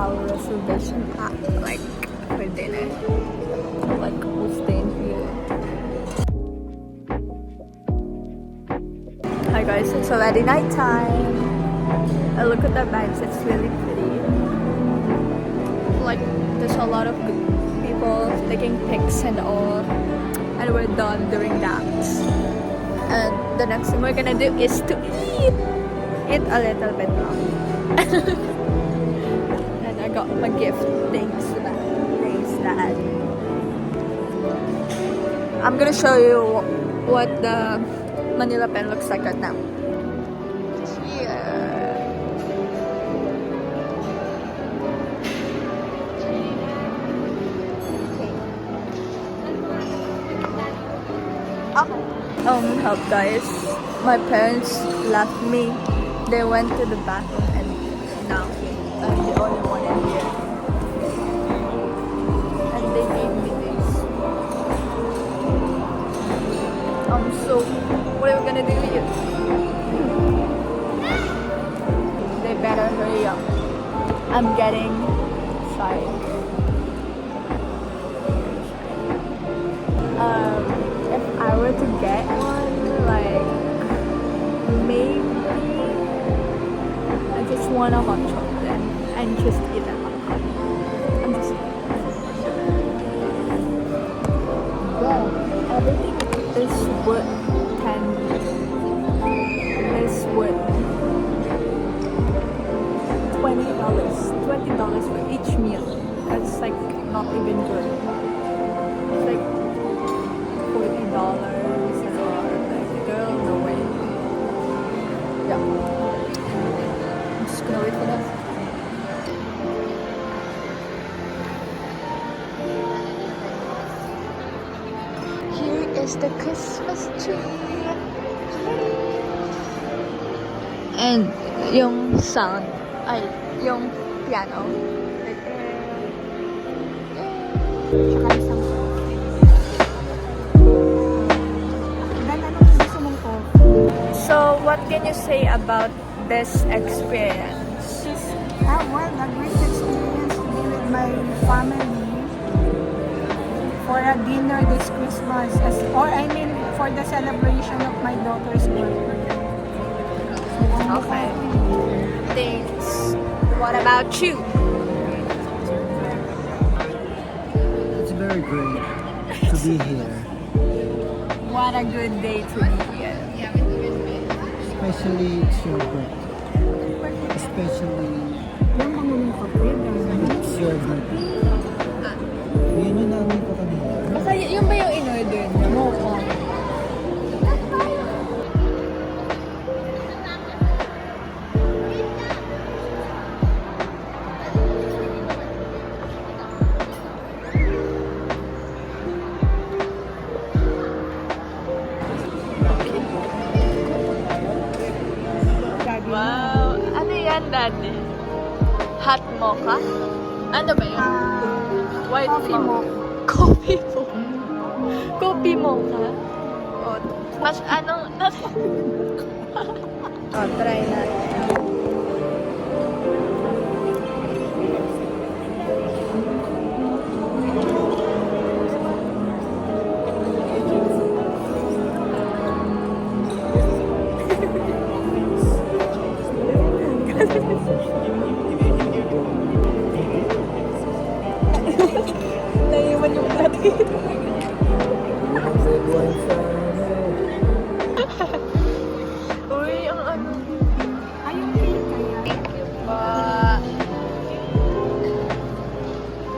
our reservation at like for dinner. Like we'll stay in here. Hi guys, it's already night time. Look at the vibes, it's really pretty. Like there's a lot of people taking pics and all, and we're done doing that. And the next thing we're gonna do is to eat a little bit long. And I got my gift. Thanks to that. Thanks Dad. I'm gonna show you what the Manila pen looks like right now. Help guys. My parents left me. They went to the bathroom and now I'm the only one in here. And they gave me this. So what are we gonna do here? They better hurry up. I'm getting shy. If I were to get one, like maybe I just want a hot chocolate and just eat it hot. I'm just yeah, everything is worth $20 for each meal. That's like not even good. It's like $40 an hour. Like, girl, no way. Yeah. I'm just gonna wait for that. Here is the Christmas tree. And yung sound, ay, yung piano. Tsaka isang So, what can you say about this experience? Well, a great experience to be with my family for a dinner this Christmas, for the celebration of my daughter's birthday. Okay. Thanks. What about you? It's very great to be here. What a good day to be here. Especially it's your birthday. Especially it's your birthday. Yun yung namin ko kanina. Baka yung ba yung in-order niya mo? Wow! Ano yan, Daddy? Hot mocha? Ano ba yun? White Coffee mocha. Coffee mocha. Coffee mocha. O, mas anong... try natin. Naiwan yung natin. Uy, ang ano. Ayun, kaya. Thank you pa.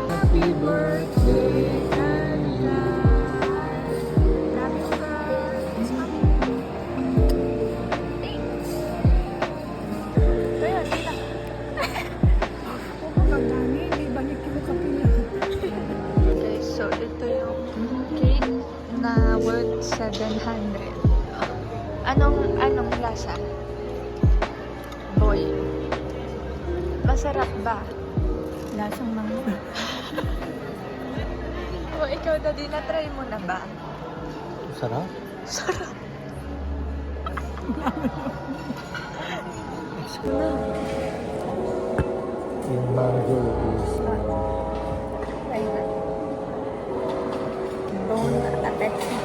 Happy birthday. Thanks. Kaya, tita. Okay, so ito yung cake na worth 700. Anong lasa? Boy. Masarap ba? Lasang mango. O ikaw daddy, na-try mo na ba? Sarap. Sarap. Yung mango is Bone appetit.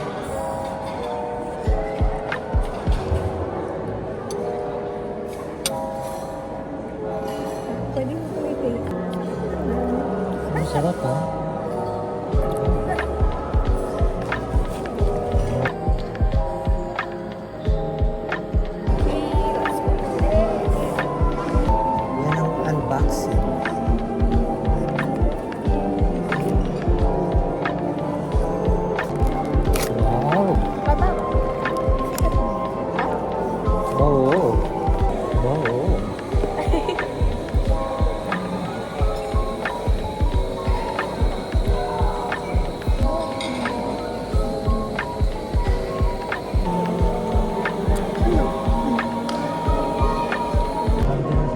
Pwede mo tumitig. masarap ha. Yan ang unboxing. Wow! Oo. Oo.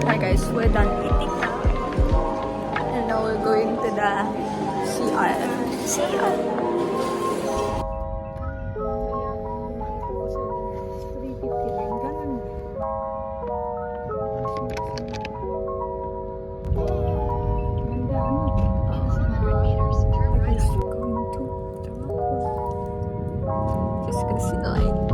Hi guys, we're done eating now. And now we're going to the CR. CR. Just gonna see the lights.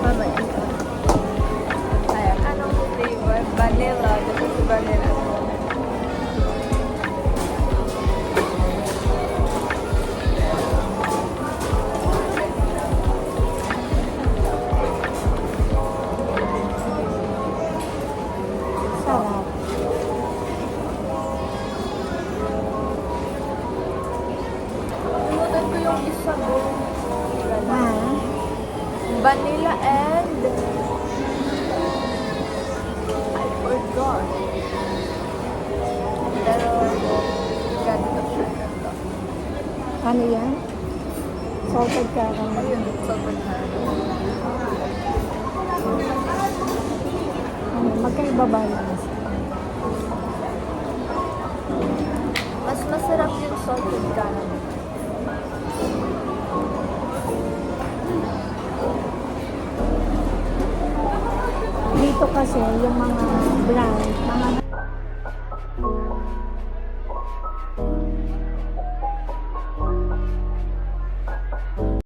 Mamaya. Ayan, anong flavor? Vanilla. This is vanilla. Sarap. Limutan ko yung isa ko. Vanilla and I forgot. Pero ganito siya. Ganito. Ano yan? Salted caramel. Ayun, sobrang Magkaiba ba yan? mas masarap yung salted caramel. Dito kasi yung mga brand, mga